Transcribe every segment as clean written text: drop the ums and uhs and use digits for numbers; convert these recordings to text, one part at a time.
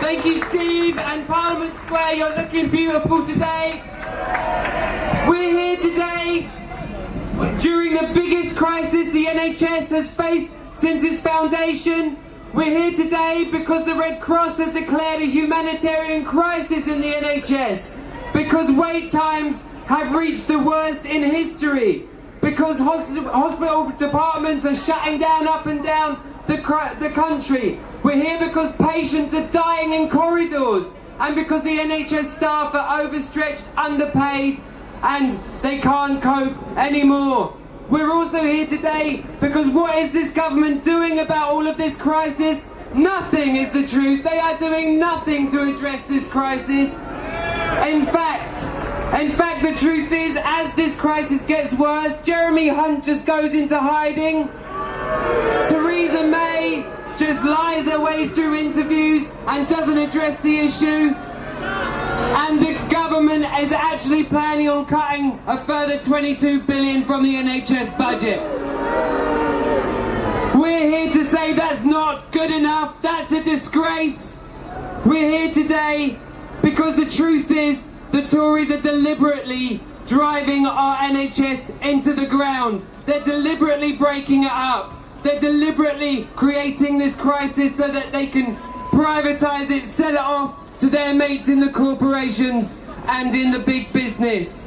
Thank you, Steve, and Parliament Square, you're looking beautiful today. We're here today during the biggest crisis the NHS has faced since its foundation. We're here today because the Red Cross has declared a humanitarian crisis in the NHS, because wait times have reached the worst in history, because hospital departments are shutting down up and down the country. We're here because patients are dying in corridors, and because the NHS staff are overstretched, underpaid, and they can't cope anymore. We're also here today because what is this government doing about all of this crisis? Nothing is the truth. They are doing nothing to address this crisis. In fact, the truth is, as this crisis gets worse, Jeremy Hunt just goes into hiding. Theresa May just lies her way through interviews and doesn't address the issue. And the government is actually planning on cutting a further 22 billion from the NHS budget. We're here to say that's not good enough, that's a disgrace. We're here today because the truth is the Tories are deliberately driving our NHS into the ground. They're deliberately breaking it up. They're deliberately creating this crisis so that they can privatise it, sell it off to their mates in the corporations and in the big business.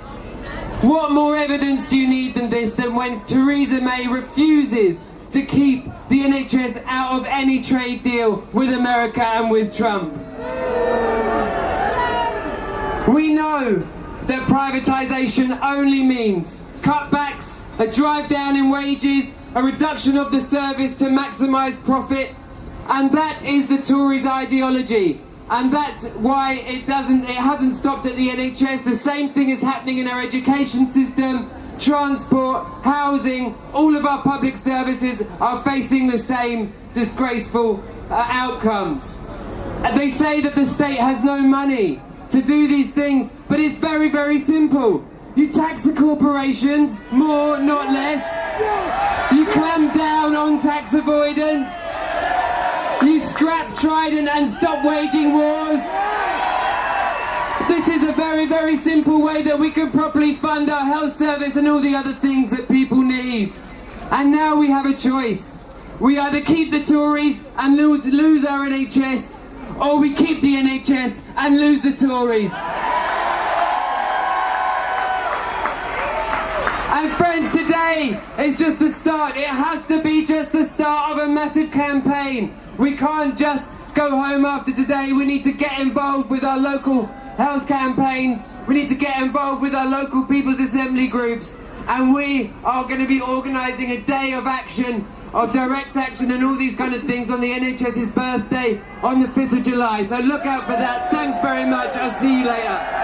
What more evidence do you need than this, than when Theresa May refuses to keep the NHS out of any trade deal with America and with Trump? We know that privatisation only means cutbacks, a drive down in wages, a reduction of the service to maximise profit, and that is the Tories' ideology. And that's why it hasn't stopped at the NHS. The same thing is happening in our education system, transport, housing. All of our public services are facing the same disgraceful outcomes. They say that the state has no money to do these things, but it's very, very simple. You tax the corporations, more, not less. You clamp down on tax avoidance. You scrap Trident and stop waging wars. This is a very, very simple way that we can properly fund our health service and all the other things that people need. And now we have a choice. We either keep the Tories and lose our NHS, or we keep the NHS and lose the Tories. And friends, today is just the start. It has to be just the start of a massive campaign. We can't just go home after today. We need to get involved with our local health campaigns. We need to get involved with our local People's Assembly groups. And we are going to be organising a day of action, of direct action and all these kind of things on the NHS's birthday on the 5th of July. So look out for that. Thanks very much. I'll see you later.